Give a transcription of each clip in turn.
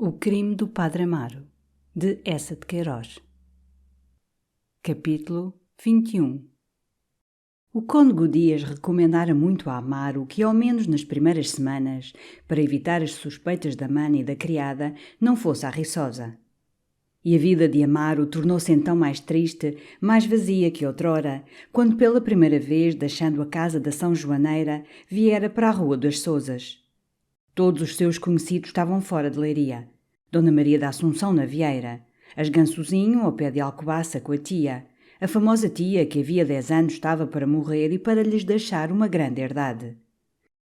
O crime do Padre Amaro, de Eça de Queiroz. Capítulo 21. O cônego Dias recomendara muito a Amaro que, ao menos nas primeiras semanas, para evitar as suspeitas da mana e da criada, não fosse à Riçosa. E a vida de Amaro tornou-se então mais triste, mais vazia que outrora, quando pela primeira vez, deixando a casa da São Joaneira, viera para a Rua das Sousas. Todos os seus conhecidos estavam fora de Leiria. Dona Maria da Assunção na Vieira, as Gansozinho ao pé de Alcobaça com a tia, a famosa tia que havia 10 anos estava para morrer e para lhes deixar uma grande herdade.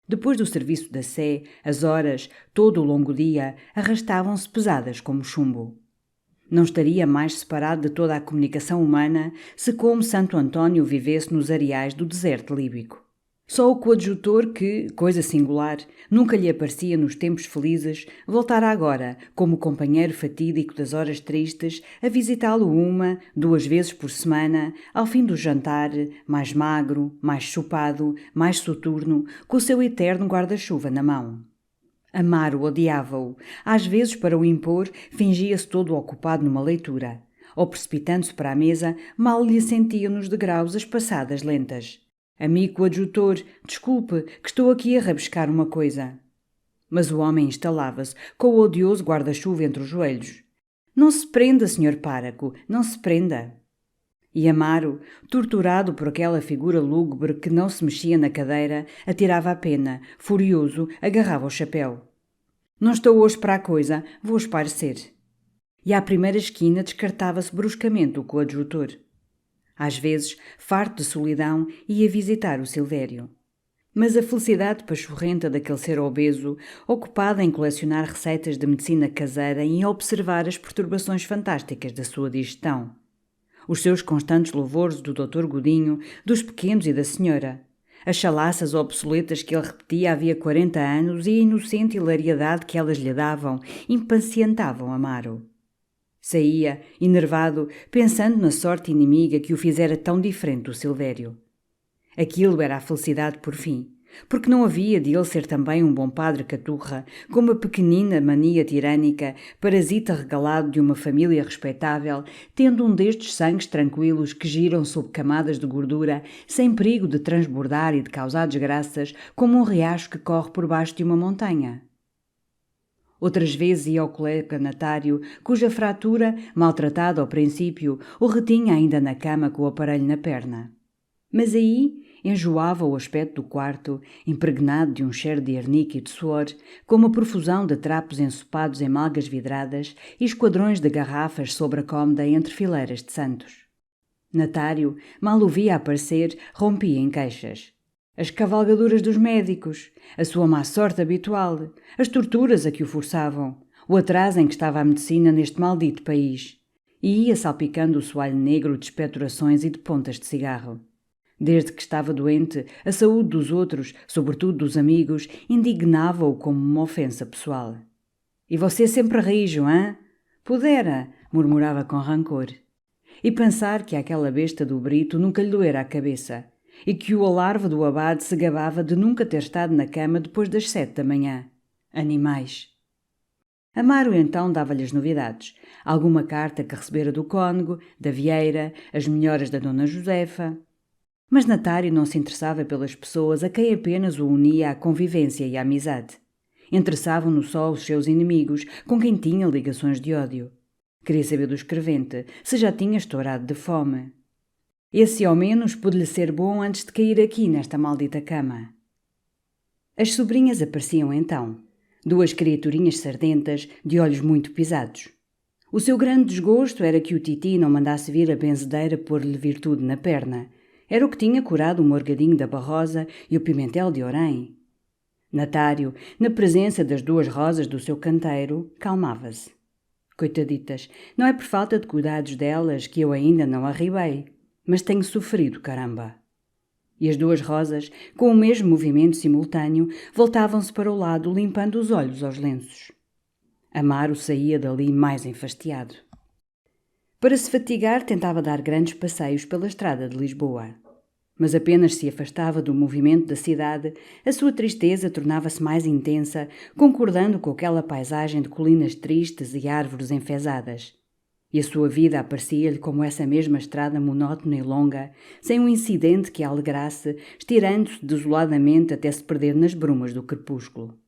Depois do serviço da Sé, as horas, todo o longo dia, arrastavam-se pesadas como chumbo. Não estaria mais separado de toda a comunicação humana se como Santo António vivesse nos areais do deserto líbico. Só o coadjutor que, coisa singular, nunca lhe aparecia nos tempos felizes, voltara agora, como companheiro fatídico das horas tristes, a visitá-lo 1, 2 vezes por semana, ao fim do jantar, mais magro, mais chupado, mais soturno, com o seu eterno guarda-chuva na mão. Amaro odiava-o. Às vezes, para o impor, fingia-se todo ocupado numa leitura. Ou, precipitando-se para a mesa, mal lhe sentiam nos degraus as passadas lentas. «Amigo coadjutor, desculpe, que estou aqui a rabiscar uma coisa.» Mas o homem instalava-se, com o odioso guarda-chuva entre os joelhos. «Não se prenda, senhor páraco, não se prenda.» E Amaro, torturado por aquela figura lúgubre que não se mexia na cadeira, atirava a pena, furioso, agarrava o chapéu. «Não estou hoje para a coisa, vou esparecer.» E à primeira esquina descartava-se bruscamente o coadjutor. Às vezes, farto de solidão, ia visitar o Silvério. Mas a felicidade pachorrenta daquele ser obeso, ocupada em colecionar receitas de medicina caseira e em observar as perturbações fantásticas da sua digestão. Os seus constantes louvores do Dr. Godinho, dos pequenos e da senhora. As chalaças obsoletas que ele repetia havia 40 anos e a inocente hilariedade que elas lhe davam, impacientavam Amaro. Saía, enervado, pensando na sorte inimiga que o fizera tão diferente do Silvério. Aquilo era a felicidade por fim, porque não havia de ele ser também um bom padre caturra, com uma pequenina mania tirânica, parasita regalado de uma família respeitável, tendo um destes sangues tranquilos que giram sob camadas de gordura, sem perigo de transbordar e de causar desgraças, como um riacho que corre por baixo de uma montanha. Outras vezes ia ao colega Natário, cuja fratura, maltratada ao princípio, o retinha ainda na cama com o aparelho na perna. Mas aí enjoava o aspecto do quarto, impregnado de um cheiro de arnica e de suor, com uma profusão de trapos ensopados em malgas vidradas e esquadrões de garrafas sobre a cômoda entre fileiras de santos. Natário, mal o via aparecer, rompia em queixas. As cavalgaduras dos médicos, a sua má sorte habitual, as torturas a que o forçavam, o atraso em que estava a medicina neste maldito país. E ia salpicando o soalho negro de expectorações e de pontas de cigarro. Desde que estava doente, a saúde dos outros, sobretudo dos amigos, indignava-o como uma ofensa pessoal. «E você sempre rijo, hã? Pudera!» murmurava com rancor. E pensar que aquela besta do Brito nunca lhe doera a cabeça, e que o alarve do abade se gabava de nunca ter estado na cama depois das 7 da manhã. Animais! Amaro então dava-lhe as novidades, alguma carta que recebera do cônego, da Vieira, as melhoras da Dona Josefa. Mas Natário não se interessava pelas pessoas a quem apenas o unia a convivência e a amizade. Interessavam-no só os seus inimigos, com quem tinha ligações de ódio. Queria saber do escrevente, se já tinha estourado de fome. Esse ao menos pôde-lhe ser bom antes de cair aqui nesta maldita cama. As sobrinhas apareciam então, 2 criaturinhas sardentas, de olhos muito pisados. O seu grande desgosto era que o Titi não mandasse vir a benzedeira pôr-lhe virtude na perna. Era o que tinha curado o morgadinho da Barrosa e o pimentel de Orém. Natário, na presença das 2 rosas do seu canteiro, calmava-se. Coitaditas, não é por falta de cuidados delas que eu ainda não arribei, mas tenho sofrido, caramba. E as 2 rosas, com o mesmo movimento simultâneo, voltavam-se para o lado, limpando os olhos aos lenços. Amaro saía dali mais enfastiado. Para se fatigar, tentava dar grandes passeios pela estrada de Lisboa. Mas apenas se afastava do movimento da cidade, a sua tristeza tornava-se mais intensa, concordando com aquela paisagem de colinas tristes e árvores enfesadas. E a sua vida aparecia-lhe como essa mesma estrada monótona e longa, sem um incidente que a alegrasse, estirando-se desoladamente até se perder nas brumas do crepúsculo.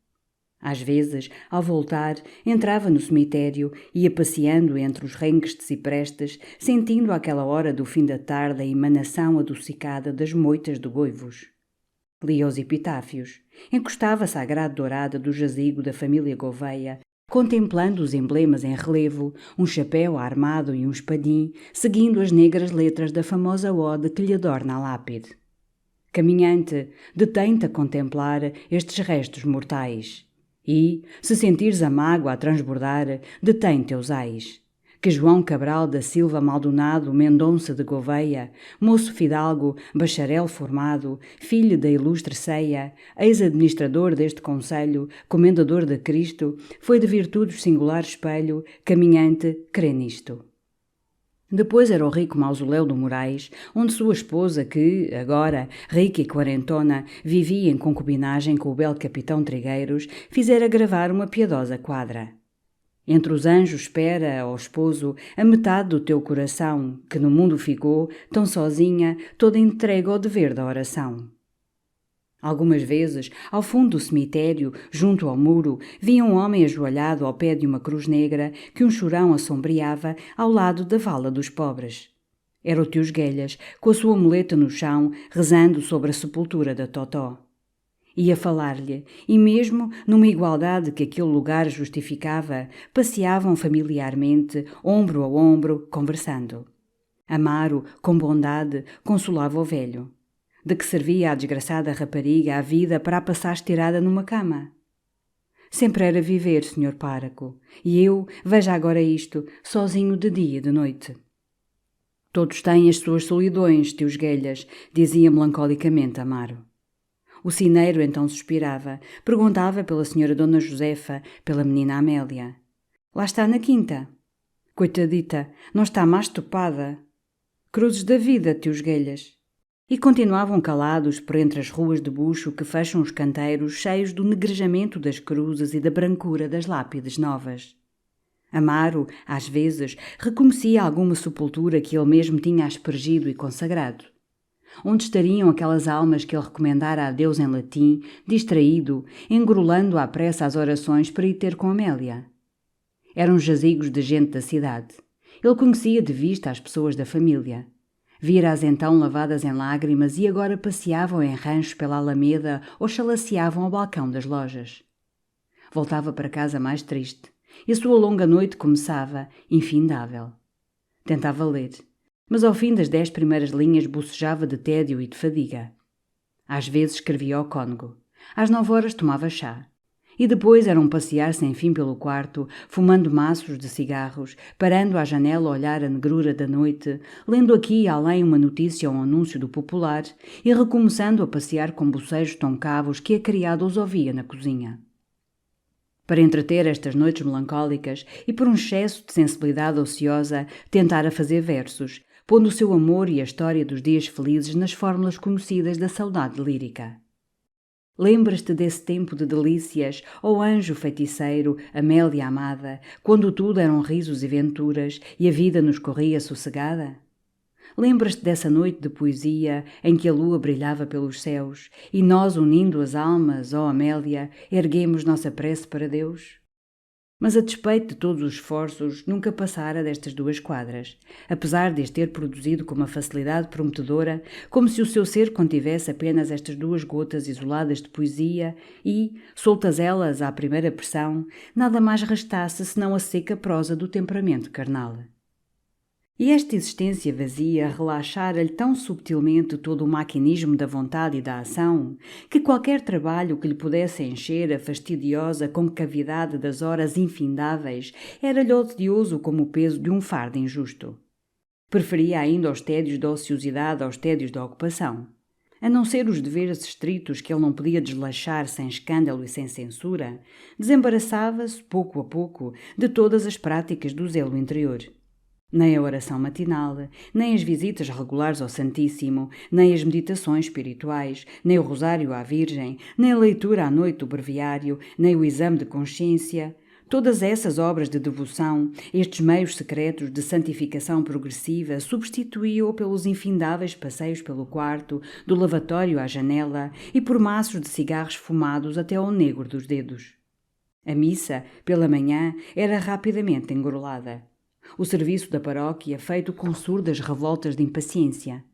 Às vezes, ao voltar, entrava no cemitério e ia passeando entre os renques de ciprestes, sentindo àquela hora do fim da tarde a emanação adocicada das moitas de goivos. Lia os epitáfios, encostava-se à grade dourada do jazigo da família Gouveia, contemplando os emblemas em relevo, um chapéu armado e um espadim, seguindo as negras letras da famosa ode que lhe adorna a lápide. Caminhante, detém-te a contemplar estes restos mortais. E, se sentires a mágoa a transbordar, detém teus ais. Que João Cabral da Silva Maldonado Mendonça de Gouveia, moço fidalgo, bacharel formado, filho da ilustre ceia, ex-administrador deste conselho, comendador de Cristo, foi de virtudes singular espelho, caminhante, crê nisto. Depois era o rico mausoléu do Moraes, onde sua esposa, que, agora, rica e quarentona, vivia em concubinagem com o belo capitão Trigueiros, fizera gravar uma piedosa quadra. Entre os anjos espera, ó esposo, a metade do teu coração, que no mundo ficou, tão sozinha, toda entregue ao dever da oração. Algumas vezes, ao fundo do cemitério, junto ao muro, via um homem ajoelhado ao pé de uma cruz negra que um chorão assombreava ao lado da vala dos pobres. Era o tio Esguelhas, com a sua muleta no chão, rezando sobre a sepultura da Totó. Ia falar-lhe, e mesmo, numa igualdade que aquele lugar justificava, passeavam familiarmente, ombro a ombro, conversando. Amaro, com bondade, consolava o velho. De que servia à desgraçada rapariga a vida para a passar estirada numa cama? Sempre era viver, senhor pároco, e eu, veja agora isto, sozinho de dia e de noite. Todos têm as suas solidões, tio Esguelhas, dizia melancolicamente Amaro. O sineiro então suspirava, perguntava pela senhora Dona Josefa, pela menina Amélia. Lá está na quinta. Coitadita, não está mais topada. Cruzes da vida, tio Esguelhas. E continuavam calados por entre as ruas de bucho que fecham os canteiros cheios do negrejamento das cruzes e da brancura das lápides novas. Amaro, às vezes, reconhecia alguma sepultura que ele mesmo tinha aspergido e consagrado. Onde estariam aquelas almas que ele recomendara a Deus em latim, distraído, engrolando à pressa as orações para ir ter com Amélia? Eram jazigos de gente da cidade. Ele conhecia de vista as pessoas da família. Vira-as então lavadas em lágrimas e agora passeavam em ranchos pela alameda ou chalaceavam ao balcão das lojas. Voltava para casa mais triste, e a sua longa noite começava, infindável. Tentava ler, mas ao fim das 10 primeiras linhas bocejava de tédio e de fadiga. Às vezes escrevia ao cônego, às 9 horas tomava chá. E depois era um passear sem fim pelo quarto, fumando maços de cigarros, parando à janela a olhar a negrura da noite, lendo aqui e além uma notícia ou um anúncio do Popular e recomeçando a passear com bocejos tão cavos que a criada os ouvia na cozinha. Para entreter estas noites melancólicas e por um excesso de sensibilidade ociosa, tentara fazer versos, pondo o seu amor e a história dos dias felizes nas fórmulas conhecidas da saudade lírica. Lembras-te desse tempo de delícias, ó anjo feiticeiro, Amélia amada, quando tudo eram risos e venturas e a vida nos corria sossegada? Lembras-te dessa noite de poesia em que a lua brilhava pelos céus e nós, unindo as almas, ó Amélia, erguemos nossa prece para Deus? Mas a despeito de todos os esforços, nunca passara destas 2 quadras, apesar de as ter produzido com uma facilidade prometedora, como se o seu ser contivesse apenas estas 2 gotas isoladas de poesia e, soltas elas à primeira pressão, nada mais restasse senão a seca prosa do temperamento carnal. E esta existência vazia relaxara-lhe tão subtilmente todo o maquinismo da vontade e da ação, que qualquer trabalho que lhe pudesse encher a fastidiosa concavidade das horas infindáveis era-lhe odioso como o peso de um fardo injusto. Preferia ainda os tédios da ociosidade aos tédios da ocupação. A não ser os deveres estritos que ele não podia deslachar sem escândalo e sem censura, desembaraçava-se, pouco a pouco, de todas as práticas do zelo interior. Nem a oração matinal, nem as visitas regulares ao Santíssimo, nem as meditações espirituais, nem o rosário à Virgem, nem a leitura à noite do breviário, nem o exame de consciência. Todas essas obras de devoção, estes meios secretos de santificação progressiva, substituíam-o pelos infindáveis passeios pelo quarto, do lavatório à janela e por maços de cigarros fumados até ao negro dos dedos. A missa, pela manhã, era rapidamente engrolada. O serviço da paróquia feito com surdas revoltas de impaciência.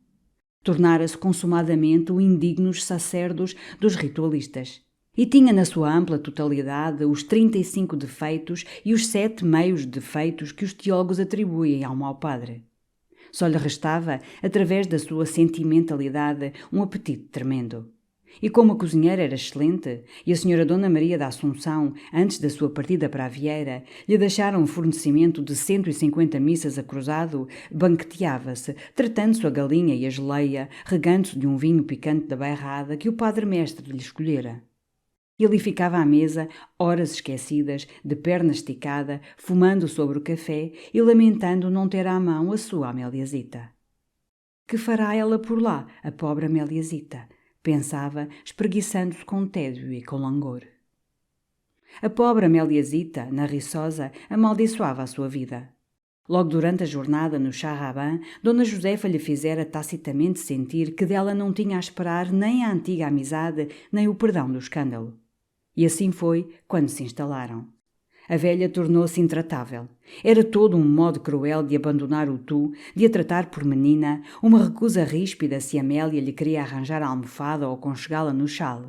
Tornara-se consumadamente o indignos sacerdos dos ritualistas. E tinha na sua ampla totalidade os 35 defeitos e os 7 meios defeitos que os teólogos atribuem ao mau padre. Só lhe restava, através da sua sentimentalidade, um apetite tremendo. E como a cozinheira era excelente, e a senhora Dona Maria da Assunção, antes da sua partida para a Vieira, lhe deixaram um fornecimento de 150 missas a cruzado, banqueteava-se, tratando-se a galinha e a geleia, regando-se de um vinho picante da bairrada que o padre-mestre lhe escolhera. E ali ficava à mesa, horas esquecidas, de perna esticada, fumando sobre o café e lamentando não ter à mão a sua Améliasita. Que fará ela por lá, a pobre Améliasita? Pensava, espreguiçando-se com tédio e com langor. A pobre Améliasita, na Riçosa, amaldiçoava a sua vida. Logo durante a jornada no Charraban, Dona Josefa lhe fizera tacitamente sentir que dela não tinha a esperar nem a antiga amizade, nem o perdão do escândalo. E assim foi quando se instalaram. A velha tornou-se intratável. Era todo um modo cruel de abandonar o tu, de a tratar por menina, uma recusa ríspida se Amélia lhe queria arranjar a almofada ou aconchegá-la no chale.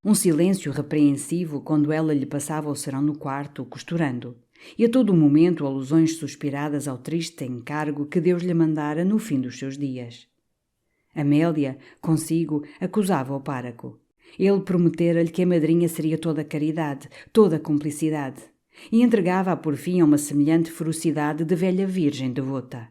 Um silêncio repreensivo quando ela lhe passava o serão no quarto, costurando. E a todo momento alusões suspiradas ao triste encargo que Deus lhe mandara no fim dos seus dias. Amélia, consigo, acusava o pároco. Ele prometera-lhe que a madrinha seria toda caridade, toda cumplicidade, e entregava-a por fim a uma semelhante ferocidade de velha virgem devota.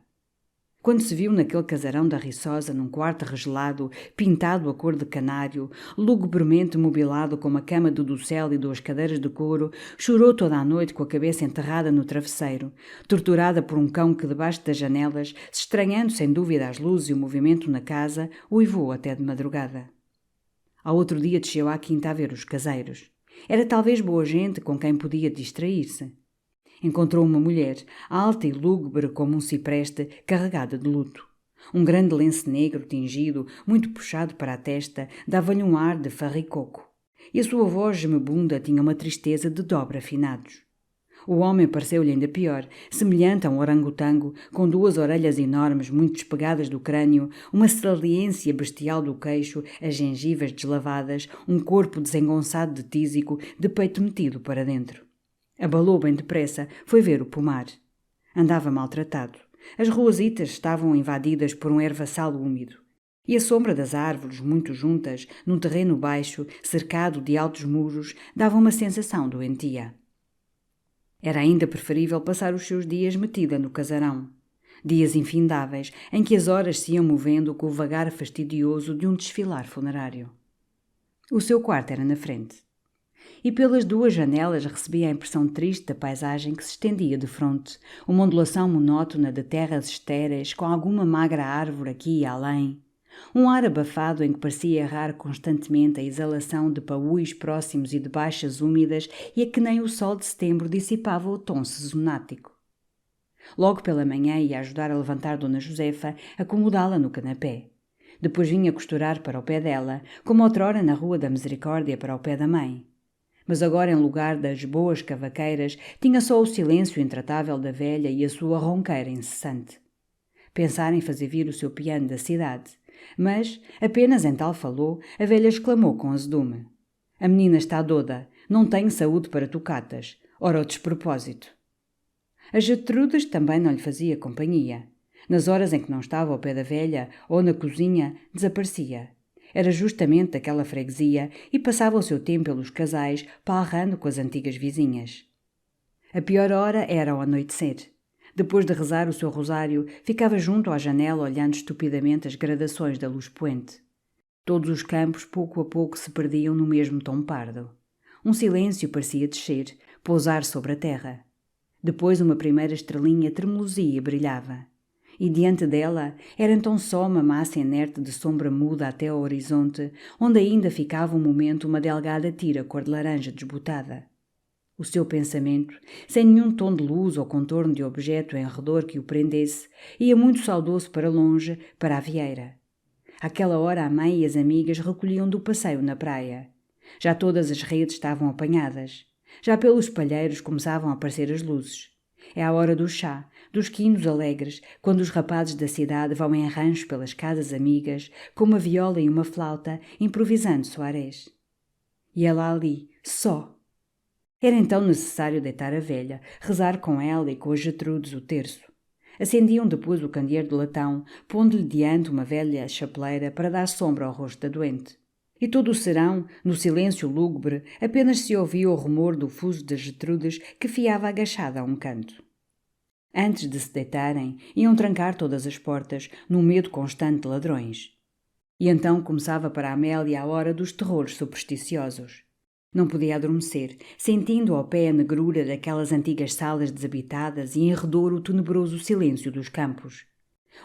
Quando se viu naquele casarão da Riçosa, num quarto regelado, pintado a cor de canário, lugubremente mobilado com uma cama de docel e 2 cadeiras de couro, chorou toda a noite com a cabeça enterrada no travesseiro, torturada por um cão que debaixo das janelas, se estranhando sem dúvida as luzes e o movimento na casa, uivou até de madrugada. Ao outro dia desceu à quinta a ver os caseiros. Era talvez boa gente com quem podia distrair-se. Encontrou uma mulher, alta e lúgubre como um cipreste, carregada de luto. Um grande lenço negro tingido, muito puxado para a testa, dava-lhe um ar de farricoco. E a sua voz gemebunda tinha uma tristeza de dobre afinados. O homem pareceu-lhe ainda pior, semelhante a um orangotango, com 2 orelhas enormes, muito despegadas do crânio, uma saliência bestial do queixo, as gengivas deslavadas, um corpo desengonçado de tísico, de peito metido para dentro. Abalou bem depressa, foi ver o pomar. Andava maltratado. As ruazitas estavam invadidas por um ervaçal úmido. E a sombra das árvores, muito juntas, num terreno baixo, cercado de altos muros, dava uma sensação doentia. Era ainda preferível passar os seus dias metida no casarão. Dias infindáveis, em que as horas se iam movendo com o vagar fastidioso de um desfilar funerário. O seu quarto era na frente. E pelas 2 janelas recebia a impressão triste da paisagem que se estendia de fronte, uma ondulação monótona de terras estéreis com alguma magra árvore aqui e além. Um ar abafado em que parecia errar constantemente a exalação de paúis próximos e de baixas úmidas e a que nem o sol de setembro dissipava o tom sesonático. Logo pela manhã ia ajudar a levantar Dona Josefa, acomodá-la no canapé. Depois vinha costurar para o pé dela, como outrora na Rua da Misericórdia para o pé da mãe. Mas agora, em lugar das boas cavaqueiras, tinha só o silêncio intratável da velha e a sua ronqueira incessante. Pensara em fazer vir o seu piano da cidade. Mas, apenas em tal falou, a velha exclamou com azedume: "A menina está doda, não tem saúde para tocatas. Ora o despropósito." A Gertrudes também não lhe fazia companhia. Nas horas em que não estava ao pé da velha ou na cozinha, desaparecia. Era justamente daquela freguesia e passava o seu tempo pelos casais, palrando com as antigas vizinhas. A pior hora era ao anoitecer. Depois de rezar o seu rosário, ficava junto à janela olhando estupidamente as gradações da luz poente. Todos os campos pouco a pouco se perdiam no mesmo tom pardo. Um silêncio parecia descer, pousar sobre a terra. Depois uma primeira estrelinha tremeluzia e brilhava. E diante dela era então só uma massa inerte de sombra muda até ao horizonte, onde ainda ficava um momento uma delgada tira cor de laranja desbotada. O seu pensamento, sem nenhum tom de luz ou contorno de objeto em redor que o prendesse, ia muito saudoso para longe, para a vieira. Àquela hora a mãe e as amigas recolhiam do passeio na praia. Já todas as redes estavam apanhadas. Já pelos palheiros começavam a aparecer as luzes. É a hora do chá, dos quinos alegres, quando os rapazes da cidade vão em rancho pelas casas amigas, com uma viola e uma flauta, improvisando soarés. E ela ali, só. Era então necessário deitar a velha, rezar com ela e com as Gertrudes o terço. Acendiam depois o candeeiro de latão, pondo-lhe diante uma velha chapeleira para dar sombra ao rosto da doente. E todo o serão, no silêncio lúgubre, apenas se ouvia o rumor do fuso das Gertrudes que fiava agachada a um canto. Antes de se deitarem, iam trancar todas as portas, num medo constante de ladrões. E então começava para Amélia a hora dos terrores supersticiosos. Não podia adormecer, sentindo ao pé a negrura daquelas antigas salas desabitadas e em redor o tenebroso silêncio dos campos.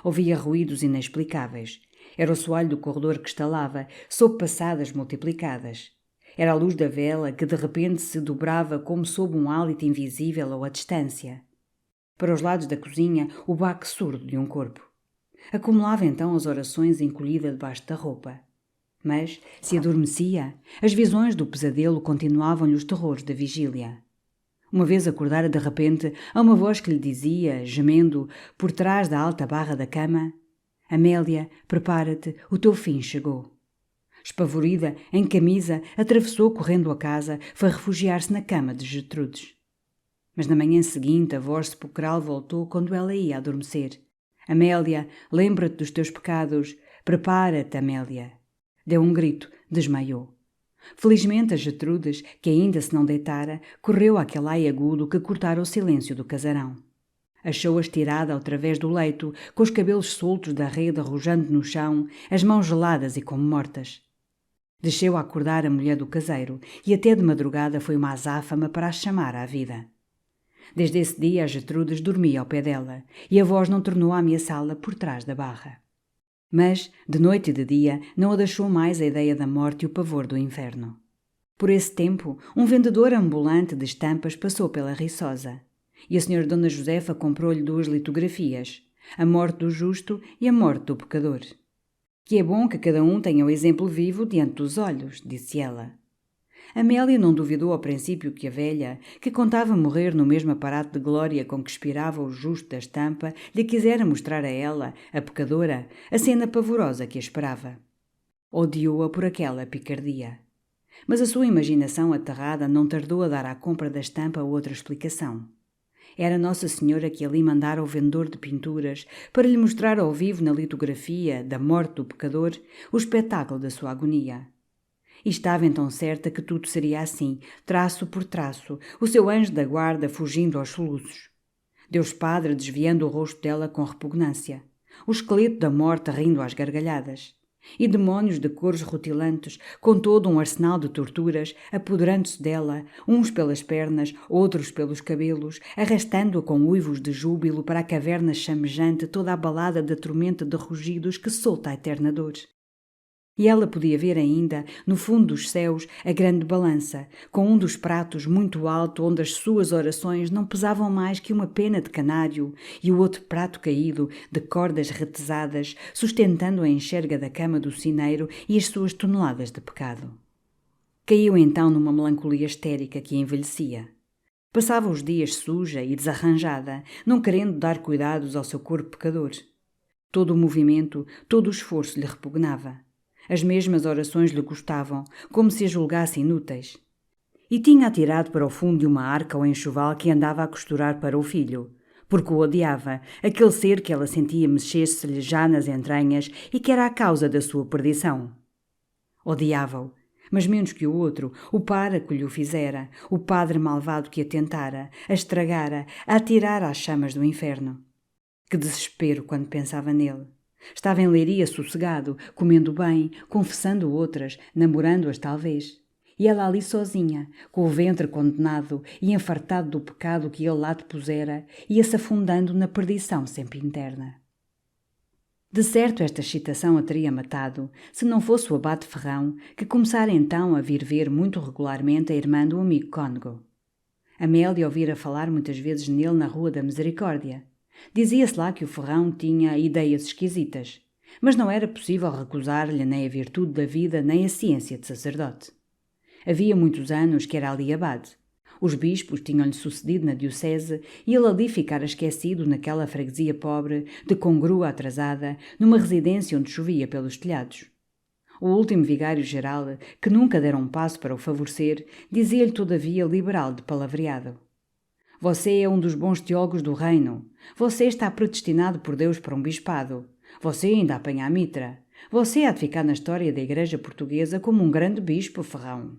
Ouvia ruídos inexplicáveis. Era o soalho do corredor que estalava, sob passadas multiplicadas. Era a luz da vela que de repente se dobrava como sob um hálito invisível ou à distância. Para os lados da cozinha, o baque surdo de um corpo. Acumulava então as orações encolhida debaixo da roupa. Mas, se adormecia, as visões do pesadelo continuavam-lhe os terrores da vigília. Uma vez acordara de repente a uma voz que lhe dizia, gemendo, por trás da alta barra da cama: Amélia, prepara-te, o teu fim chegou. Espavorida, em camisa, atravessou correndo a casa, foi refugiar-se na cama de Gertrudes. Mas na manhã seguinte a voz sepulcral voltou quando ela ia adormecer. Amélia, lembra-te dos teus pecados. Prepara-te, Amélia. Deu um grito, desmaiou. Felizmente a Gertrudes, que ainda se não deitara, correu àquele ai agudo que cortara o silêncio do casarão. Achou-a estirada ao través do leito, com os cabelos soltos da rede arrojando no chão, as mãos geladas e como mortas. Desceu a acordar a mulher do caseiro e até de madrugada foi uma azáfama para a chamar à vida. Desde esse dia a Gertrudes dormia ao pé dela e a voz não tornou a ameaçá-la por trás da barra. Mas, de noite e de dia, não a deixou mais a ideia da morte e o pavor do inferno. Por esse tempo, um vendedor ambulante de estampas passou pela Riçosa, e a senhora Dona Josefa comprou-lhe 2 litografias, a morte do justo e a morte do pecador. Que é bom que cada um tenha o exemplo vivo diante dos olhos, disse ela. Amélia não duvidou ao princípio que a velha, que contava morrer no mesmo aparato de glória com que expirava o justo da estampa, lhe quisera mostrar a ela, a pecadora, a cena pavorosa que a esperava. Odiou-a por aquela picardia. Mas a sua imaginação aterrada não tardou a dar à compra da estampa outra explicação. Era Nossa Senhora que ali mandara o vendedor de pinturas para lhe mostrar ao vivo na litografia da morte do pecador o espetáculo da sua agonia. E estava então certa que tudo seria assim, traço por traço, o seu anjo da guarda fugindo aos soluços. Deus Padre desviando o rosto dela com repugnância, o esqueleto da morte rindo às gargalhadas, e demónios de cores rutilantes, com todo um arsenal de torturas, apoderando-se dela, uns pelas pernas, outros pelos cabelos, arrastando-a com uivos de júbilo para a caverna chamejante toda abalada da tormenta de rugidos que solta a eterna dor. E ela podia ver ainda, no fundo dos céus, a grande balança, com um dos pratos muito alto onde as suas orações não pesavam mais que uma pena de canário e o outro prato caído, de cordas retesadas, sustentando a enxerga da cama do sineiro e as suas toneladas de pecado. Caiu então numa melancolia histérica que a envelhecia. Passava os dias suja e desarranjada, não querendo dar cuidados ao seu corpo pecador. Todo o movimento, todo o esforço lhe repugnava. As mesmas orações lhe custavam, como se as julgasse inúteis. E tinha atirado para o fundo de uma arca o enxoval que andava a costurar para o filho, porque o odiava, aquele ser que ela sentia mexer-se-lhe já nas entranhas e que era a causa da sua perdição. Odiava-o, mas menos que o outro, o pároco lhe o fizera, o padre malvado que a tentara, a estragara, a atirara às chamas do inferno. Que desespero quando pensava nele! Estava em Leiria sossegado, comendo bem, confessando outras, namorando-as talvez. E ela ali sozinha, com o ventre condenado e enfartado do pecado que ele lá depusera, ia-se afundando na perdição sempre interna. De certo esta excitação a teria matado, se não fosse o abate Ferrão, que começara então a vir ver muito regularmente a irmã do amigo cônego. Amélia ouvira falar muitas vezes nele na Rua da Misericórdia. Dizia-se lá que o Ferrão tinha ideias esquisitas, mas não era possível recusar-lhe nem a virtude da vida nem a ciência de sacerdote. Havia muitos anos que era ali abade. Os bispos tinham-lhe sucedido na diocese e ele ali ficara esquecido naquela freguesia pobre, de congrua atrasada, numa residência onde chovia pelos telhados. O último vigário-geral, que nunca dera um passo para o favorecer, dizia-lhe todavia liberal de palavreado: "Você é um dos bons teólogos do reino. Você está predestinado por Deus para um bispado. Você ainda apanha a mitra. Você há de ficar na história da Igreja Portuguesa como um grande bispo, Ferrão."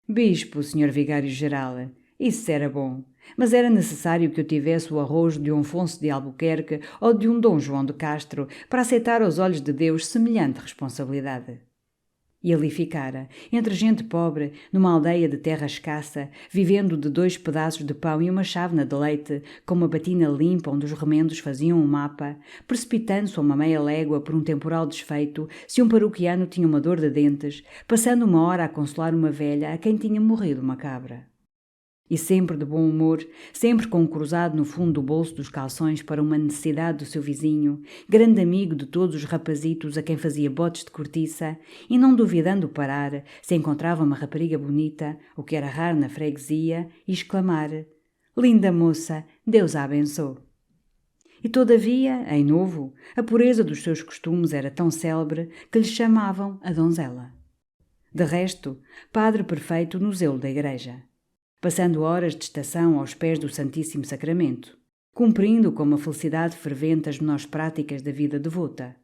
Bispo, senhor vigário-geral, isso era bom, mas era necessário que eu tivesse o arrojo de um Afonso de Albuquerque ou de um Dom João de Castro para aceitar aos olhos de Deus semelhante responsabilidade. E ali ficara, entre gente pobre, numa aldeia de terra escassa, vivendo de 2 pedaços de pão e uma chávena de leite, com uma batina limpa onde os remendos faziam um mapa, precipitando-se a uma meia légua por um temporal desfeito, se um paroquiano tinha uma dor de dentes, passando uma hora a consolar uma velha a quem tinha morrido uma cabra. E sempre de bom humor, sempre com um cruzado no fundo do bolso dos calções para uma necessidade do seu vizinho, grande amigo de todos os rapazitos a quem fazia botes de cortiça, e não duvidando parar, se encontrava uma rapariga bonita, o que era raro na freguesia, e exclamar: "Linda moça, Deus a abençoe." E todavia, em novo, a pureza dos seus costumes era tão célebre que lhe chamavam a donzela. De resto, padre perfeito no zelo da igreja, passando horas de estação aos pés do Santíssimo Sacramento, cumprindo com uma felicidade fervente as menores práticas da vida devota,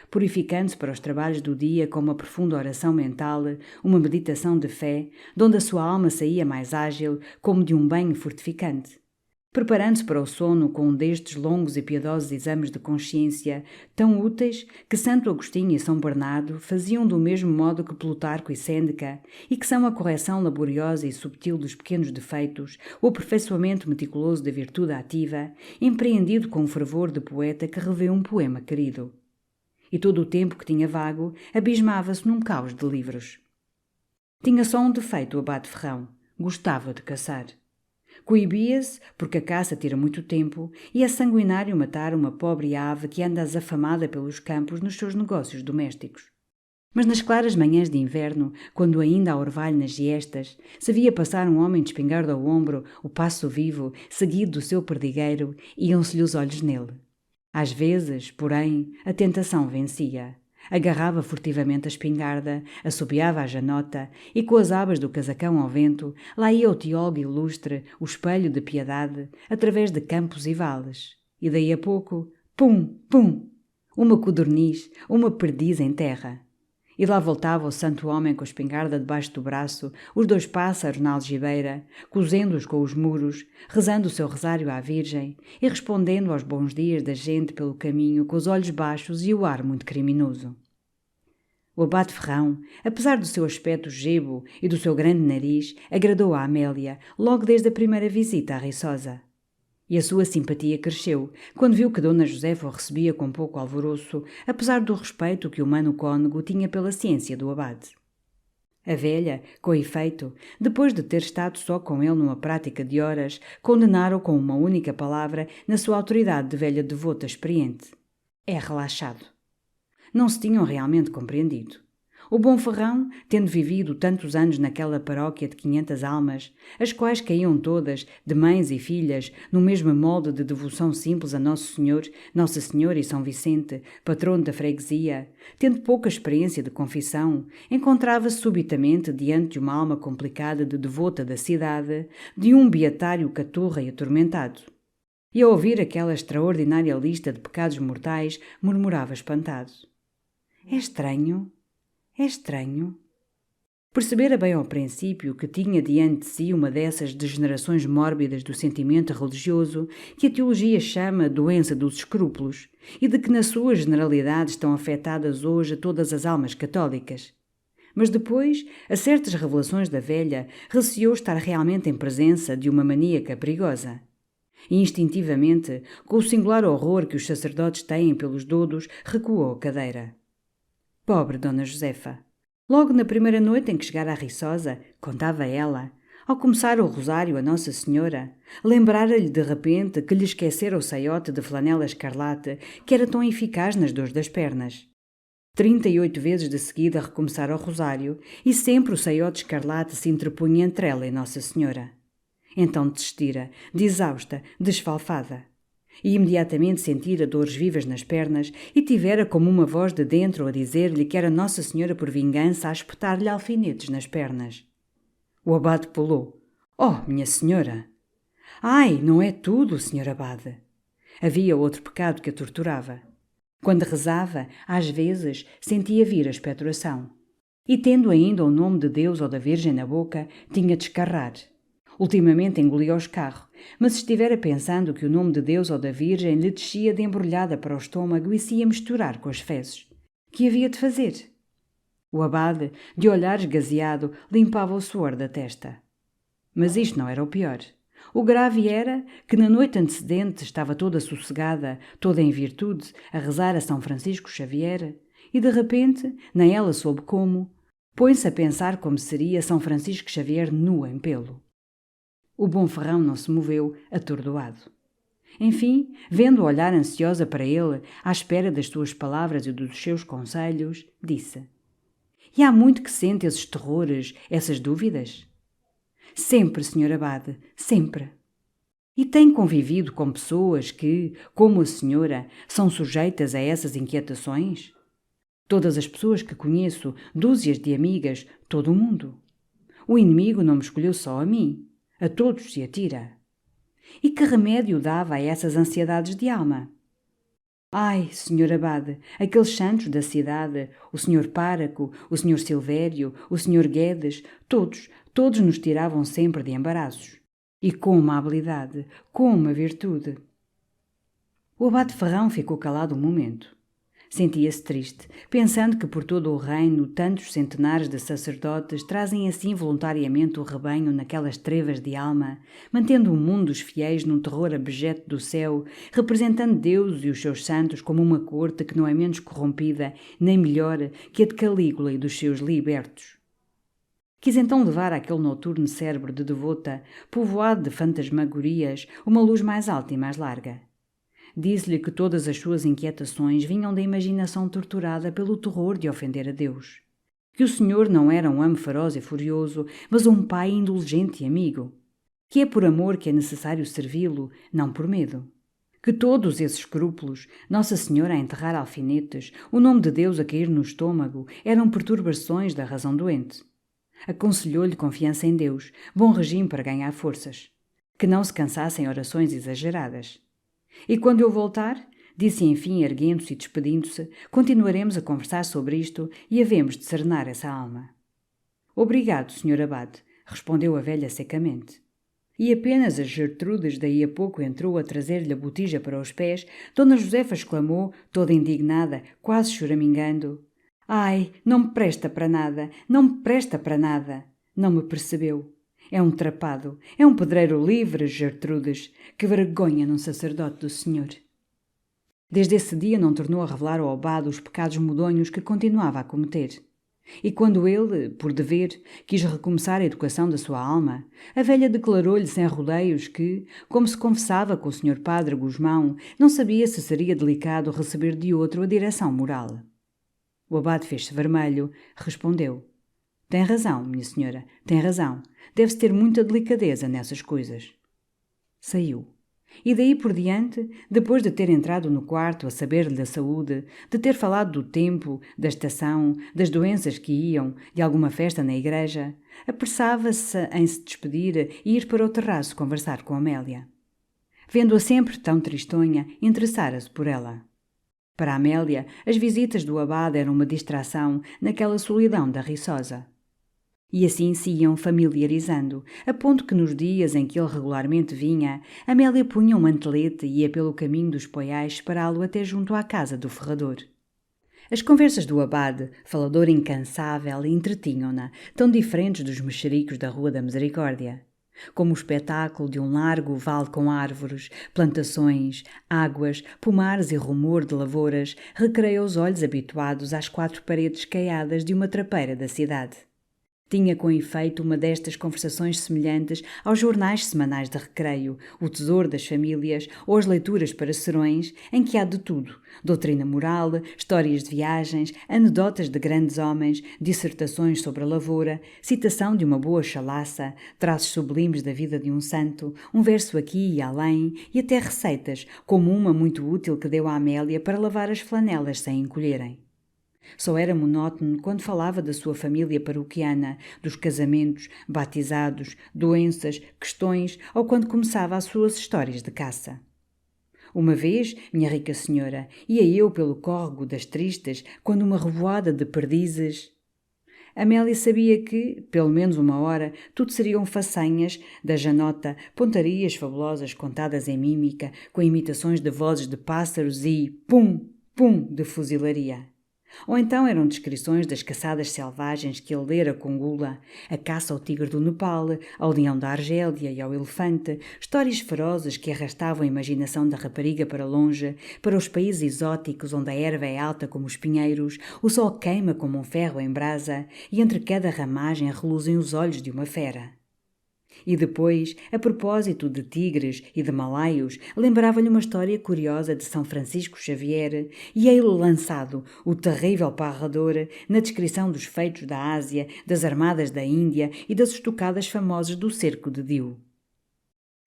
purificando-se para os trabalhos do dia com uma profunda oração mental, uma meditação de fé, de onde a sua alma saía mais ágil, como de um banho fortificante, preparando-se para o sono com um destes longos e piedosos exames de consciência, tão úteis que Santo Agostinho e São Bernardo faziam do mesmo modo que Plutarco e Sêneca, e que são a correção laboriosa e subtil dos pequenos defeitos, o aperfeiçoamento meticuloso da virtude ativa, empreendido com o fervor de poeta que revê um poema querido. E todo o tempo que tinha vago, abismava-se num caos de livros. Tinha só um defeito o abade Ferrão: gostava de caçar. Coibia-se, porque a caça tira muito tempo, e é sanguinário matar uma pobre ave que anda azafamada pelos campos nos seus negócios domésticos. Mas nas claras manhãs de inverno, quando ainda há orvalho nas giestas, se via passar um homem de espingarda ao ombro, o passo vivo, seguido do seu perdigueiro, iam-se-lhe os olhos nele. Às vezes, porém, a tentação vencia. Agarrava furtivamente a espingarda, assobiava a janota e, com as abas do casacão ao vento, lá ia o teólogo ilustre, o espelho de piedade, através de campos e vales. E daí a pouco, pum, pum, uma codorniz, uma perdiz em terra. E lá voltava o santo homem com a espingarda debaixo do braço, os 2 pássaros na algibeira, cozendo-os com os muros, rezando o seu rosário à Virgem e respondendo aos bons dias da gente pelo caminho com os olhos baixos e o ar muito criminoso. O abade Ferrão, apesar do seu aspecto gebo e do seu grande nariz, agradou a Amélia logo desde a primeira visita à Riçosa. E a sua simpatia cresceu, quando viu que Dona Josefa o recebia com pouco alvoroço, apesar do respeito que o mano cônego tinha pela ciência do abade. A velha, com efeito, depois de ter estado só com ele numa prática de horas, condenara-o com uma única palavra na sua autoridade de velha devota experiente: "É relaxado." Não se tinham realmente compreendido. O bom Ferrão, tendo vivido tantos anos naquela paróquia de 500 almas, as quais caíam todas, de mães e filhas, no mesmo molde de devoção simples a Nosso Senhor, Nossa Senhora e São Vicente, patrono da freguesia, tendo pouca experiência de confissão, encontrava-se subitamente diante de uma alma complicada de devota da cidade, de um beatário caturra e atormentado. E ao ouvir aquela extraordinária lista de pecados mortais, murmurava espantado: "É estranho. É estranho." Percebera bem ao princípio que tinha diante de si uma dessas degenerações mórbidas do sentimento religioso que a teologia chama doença dos escrúpulos e de que na sua generalidade estão afetadas hoje todas as almas católicas. Mas depois, a certas revelações da velha, receou estar realmente em presença de uma maníaca perigosa. E instintivamente, com o singular horror que os sacerdotes têm pelos dodos, recuou a cadeira. Pobre Dona Josefa! Logo na primeira noite em que chegara a Riçosa, contava ela, ao começar o rosário a Nossa Senhora, lembrara-lhe de repente que lhe esquecera o saiote de flanela escarlate que era tão eficaz nas dores das pernas. 38 vezes de seguida recomeçara o rosário e sempre o saiote escarlate se interpunha entre ela e Nossa Senhora. Então desistira, de exausta, desfalfada. E imediatamente sentira dores vivas nas pernas e tivera como uma voz de dentro a dizer-lhe que era Nossa Senhora por vingança a espetar-lhe alfinetes nas pernas. O abade pulou. Oh, minha senhora! Ai, não é tudo, senhor abade! Havia outro pecado que a torturava. Quando rezava, às vezes, sentia vir a expectoração. E tendo ainda o nome de Deus ou da Virgem na boca, tinha de escarrar. Ultimamente engolia o escarro, mas estivera pensando que o nome de Deus ou da Virgem lhe descia de embrulhada para o estômago e se ia misturar com as fezes. Que havia de fazer? O abade, de olhar esgazeado, limpava o suor da testa. Mas isto não era o pior. O grave era que na noite antecedente estava toda sossegada, toda em virtude, a rezar a São Francisco Xavier, e de repente, nem ela soube como, põe-se a pensar como seria São Francisco Xavier nu em pelo. O bom Ferrão não se moveu, atordoado. Enfim, vendo-o olhar ansiosa para ele, à espera das suas palavras e dos seus conselhos, disse: E há muito que sente esses terrores, essas dúvidas? Sempre, senhor abade, sempre. E tem convivido com pessoas que, como a senhora, são sujeitas a essas inquietações? Todas as pessoas que conheço, dúzias de amigas, todo o mundo. O inimigo não me escolheu só a mim. A todos se atira. E que remédio dava a essas ansiedades de alma? Ai, senhor abade, aqueles santos da cidade, o senhor Páraco, o senhor Silvério, o senhor Guedes, todos nos tiravam sempre de embaraços. E com uma habilidade, com uma virtude. O abade Ferrão ficou calado um momento. Sentia-se triste, pensando que por todo o reino tantos centenares de sacerdotes trazem assim voluntariamente o rebanho naquelas trevas de alma, mantendo o mundo dos fiéis num terror abjeto do céu, representando Deus e os seus santos como uma corte que não é menos corrompida, nem melhor, que a de Calígula e dos seus libertos. Quis então levar àquele noturno cérebro de devota, povoado de fantasmagorias, uma luz mais alta e mais larga. Disse-lhe que todas as suas inquietações vinham da imaginação torturada pelo terror de ofender a Deus. Que o Senhor não era um amo feroz e furioso, mas um pai indulgente e amigo. Que é por amor que é necessário servi-lo, não por medo. Que todos esses escrúpulos, Nossa Senhora a enterrar alfinetes, o nome de Deus a cair no estômago, eram perturbações da razão doente. Aconselhou-lhe confiança em Deus, bom regime para ganhar forças. Que não se cansasse em orações exageradas. E quando eu voltar, disse enfim, erguendo-se e despedindo-se, continuaremos a conversar sobre isto e havemos de serenar essa alma. Obrigado, senhor abade, respondeu a velha secamente. E apenas a Gertrudes daí a pouco entrou a trazer-lhe a botija para os pés, Dona Josefa exclamou, toda indignada, quase choramingando: Ai, não me presta para nada, não me presta para nada. Não me percebeu. É um trapado, é um pedreiro livre, Gertrudes. Que vergonha num sacerdote do Senhor. Desde esse dia não tornou a revelar ao abade os pecados medonhos que continuava a cometer. E quando ele, por dever, quis recomeçar a educação da sua alma, a velha declarou-lhe sem rodeios que, como se confessava com o senhor padre Gusmão, não sabia se seria delicado receber de outro a direção moral. O abade fez-se vermelho, respondeu: Tem razão, minha senhora, tem razão. Deve-se ter muita delicadeza nessas coisas. Saiu. E daí por diante, depois de ter entrado no quarto a saber-lhe da saúde, de ter falado do tempo, da estação, das doenças que iam, de alguma festa na igreja, apressava-se em se despedir e ir para o terraço conversar com Amélia. Vendo-a sempre tão tristonha, interessara-se por ela. Para Amélia, as visitas do abade eram uma distração naquela solidão da Riçosa. E assim se iam familiarizando, a ponto que nos dias em que ele regularmente vinha, Amélia punha um mantelete e ia pelo caminho dos Poiais esperá-lo até junto à casa do ferrador. As conversas do abade, falador incansável, entretinham-na, tão diferentes dos mexericos da Rua da Misericórdia. Como o espetáculo de um largo vale com árvores, plantações, águas, pomares e rumor de lavouras recreia os olhos habituados às quatro paredes caiadas de uma trapeira da cidade. Tinha com efeito uma destas conversações semelhantes aos jornais semanais de recreio, o tesouro das famílias ou as leituras para serões, em que há de tudo: doutrina moral, histórias de viagens, anedotas de grandes homens, dissertações sobre a lavoura, citação de uma boa chalaça, traços sublimes da vida de um santo, um verso aqui e além, e até receitas, como uma muito útil que deu à Amélia para lavar as flanelas sem encolherem. Só era monótono quando falava da sua família paroquiana, dos casamentos, batizados, doenças, questões ou quando começava as suas histórias de caça. Uma vez, minha rica senhora, ia eu pelo córrego das Tristas quando uma revoada de perdizes... Amélia sabia que, pelo menos uma hora, tudo seriam façanhas da janota, pontarias fabulosas contadas em mímica, com imitações de vozes de pássaros e pum, pum de fuzilaria. Ou então eram descrições das caçadas selvagens que ele lera com gula, a caça ao tigre do Nepal, ao leão da Argélia e ao elefante, histórias ferozes que arrastavam a imaginação da rapariga para longe, para os países exóticos onde a erva é alta como os pinheiros, o sol queima como um ferro em brasa e entre cada ramagem reluzem os olhos de uma fera. E depois, a propósito de tigres e de malaios, lembrava-lhe uma história curiosa de São Francisco Xavier e ele lançado, o terrível parrador, na descrição dos feitos da Ásia, das armadas da Índia e das estocadas famosas do cerco de Diu.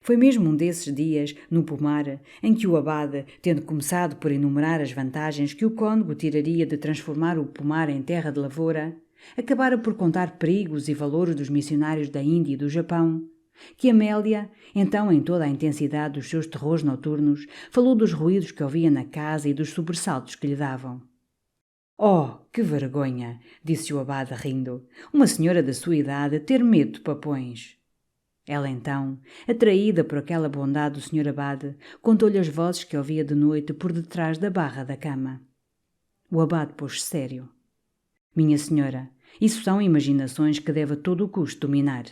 Foi mesmo um desses dias, no pomar, em que o abade, tendo começado por enumerar as vantagens que o cônego tiraria de transformar o pomar em terra de lavoura, acabara por contar perigos e valores dos missionários da Índia e do Japão, que Amélia, então em toda a intensidade dos seus terrores noturnos, falou dos ruídos que ouvia na casa e dos sobressaltos que lhe davam. «Oh, que vergonha!» disse o abade rindo. «Uma senhora da sua idade ter medo de papões!» Ela então, atraída por aquela bondade do senhor abade, contou-lhe as vozes que ouvia de noite por detrás da barra da cama. O abade pôs-se sério. «Minha senhora, isso são imaginações que deve a todo o custo dominar.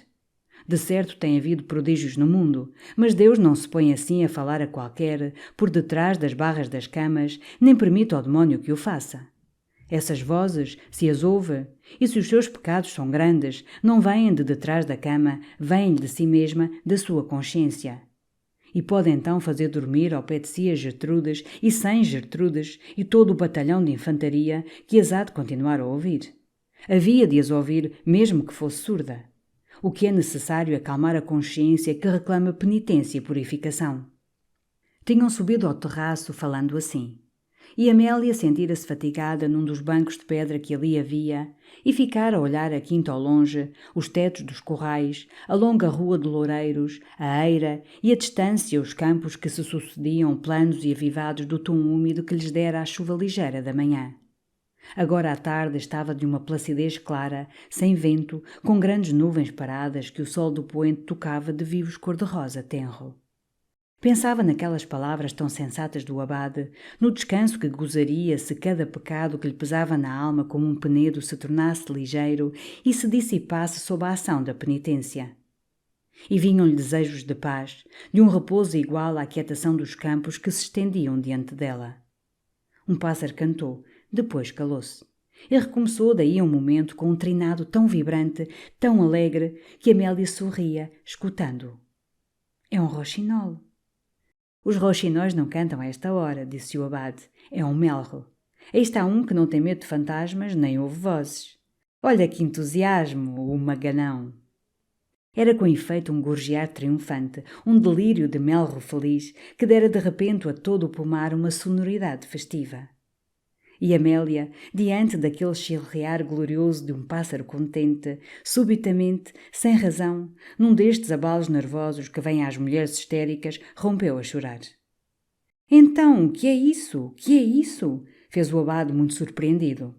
De certo tem havido prodígios no mundo, mas Deus não se põe assim a falar a qualquer, por detrás das barras das camas, nem permite ao demónio que o faça. Essas vozes, se as ouve, e se os seus pecados são grandes, não vêm de detrás da cama, vêm de si mesma, da sua consciência. E pode então fazer dormir ao pé de si as Gertrudes e sem Gertrudes e todo o batalhão de infantaria que as há de continuar a ouvir. Havia de as ouvir, mesmo que fosse surda. O que é necessário é acalmar a consciência que reclama penitência e purificação. Tinham subido ao terraço falando assim. E Amélia sentira-se fatigada num dos bancos de pedra que ali havia e ficara a olhar a quinta ao longe, os tetos dos corrais, a longa rua de loureiros, a eira e a distância os campos que se sucediam planos e avivados do tom úmido que lhes dera a chuva ligeira da manhã. Agora a tarde estava de uma placidez clara, sem vento, com grandes nuvens paradas que o sol do poente tocava de vivos cor-de-rosa tenro. Pensava naquelas palavras tão sensatas do abade, no descanso que gozaria se cada pecado que lhe pesava na alma como um penedo se tornasse ligeiro e se dissipasse sob a ação da penitência. E vinham-lhe desejos de paz, de um repouso igual à quietação dos campos que se estendiam diante dela. Um pássaro cantou, depois calou-se. E recomeçou daí a um momento com um trinado tão vibrante, tão alegre, que Amélia sorria, escutando-o. É um roxinol. Os roxinóis não cantam a esta hora, disse o abade. É um melro. Aí está um que não tem medo de fantasmas, nem ouve vozes. Olha que entusiasmo, o maganão. Era com efeito um gorjear triunfante, um delírio de melro feliz, que dera de repente a todo o pomar uma sonoridade festiva. E Amélia, diante daquele chilrear glorioso de um pássaro contente, subitamente, sem razão, num destes abalos nervosos que vêm às mulheres histéricas, rompeu a chorar. «Então, que é isso? Que é isso?» fez o abade muito surpreendido.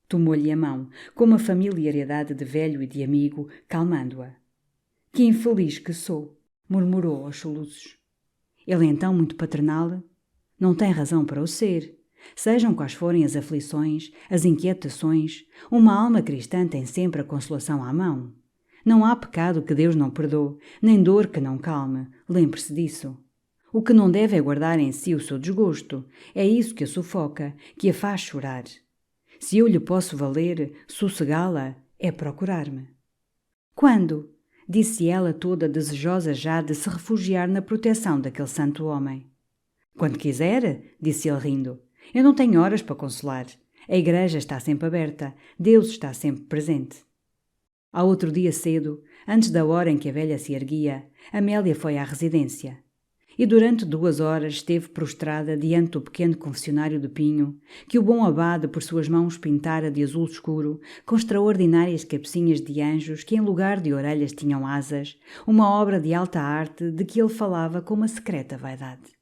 Tomou-lhe a mão, com uma familiaridade de velho e de amigo, calmando-a. «Que infeliz que sou!» murmurou aos soluços. Ele então, muito paternal: «Não tem razão para o ser. Sejam quais forem as aflições, as inquietações, uma alma cristã tem sempre a consolação à mão. Não há pecado que Deus não perdoe, nem dor que não calme, lembre-se disso. O que não deve é guardar em si o seu desgosto, é isso que a sufoca, que a faz chorar. Se eu lhe posso valer, sossegá-la, é procurar-me. Quando? Disse ela toda desejosa já de se refugiar na proteção daquele santo homem. Quando quiser, disse ele rindo. Eu não tenho horas para consolar. A igreja está sempre aberta, Deus está sempre presente. Ao outro dia cedo, antes da hora em que a velha se erguia, Amélia foi à residência. E durante 2 horas esteve prostrada diante do pequeno confessionário de pinho, que o bom abade por suas mãos pintara de azul escuro, com extraordinárias cabecinhas de anjos que em lugar de orelhas tinham asas, uma obra de alta arte de que ele falava com uma secreta vaidade.